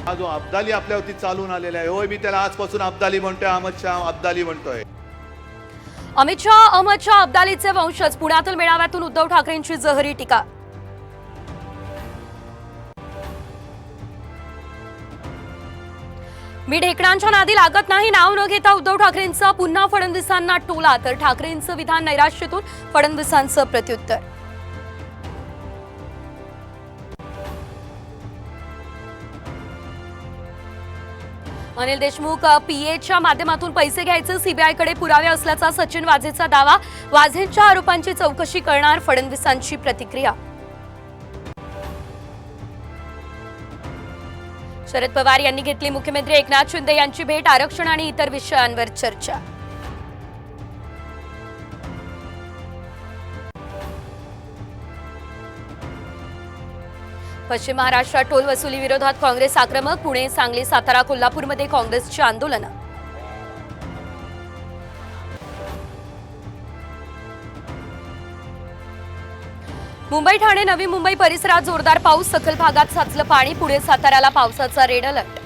हा जो अब्दाली आपल्यावरती चालून आलेला आहे, होय मी त्याला आजपासून अब्दाली म्हणतोय, अहमद शाह अब्दाली म्हणतोय. अमित शहा अब्दालीचे वंशज, पुण्यातील मेळाव्यातून उद्धव ठाकरेंची जहरी टीका. मी ढेकणांच्या नादी लागत नाही, नाव न घेता उद्धव ठाकरेंचा पुन्हा फडणवीसांना टोला, तर ठाकरेंचं विधान नैराश्यातून फडणवीसांचं प्रत्युत्तर. अनिल देशमुख पीएच्या माध्यमातून पैसे घ्यायचे, सीबीआयकडे पुरावे असल्याचा सचिन वाझेचा दावा. वाझेंच्या आरोपांची चौकशी करणार, फडणवीसांची प्रतिक्रिया. शरद पवार यांनी घेतली मुख्यमंत्री एकनाथ शिंदे यांची भेट, आरक्षण आणि इतर विषयांवर चर्चा. पश्चिम महाराष्ट्रात टोल वसुली विरोधात काँग्रेस आक्रमक, पुणे, सांगली, सातारा, कोल्हापूरमध्ये काँग्रेसची आंदोलनं. मुंबई, ठाणे, नवी मुंबई परिसरात जोरदार पाऊस, सखल भागात साचलं पाणी, पुणे, साताऱ्याला पावसाचा रेड अलर्ट.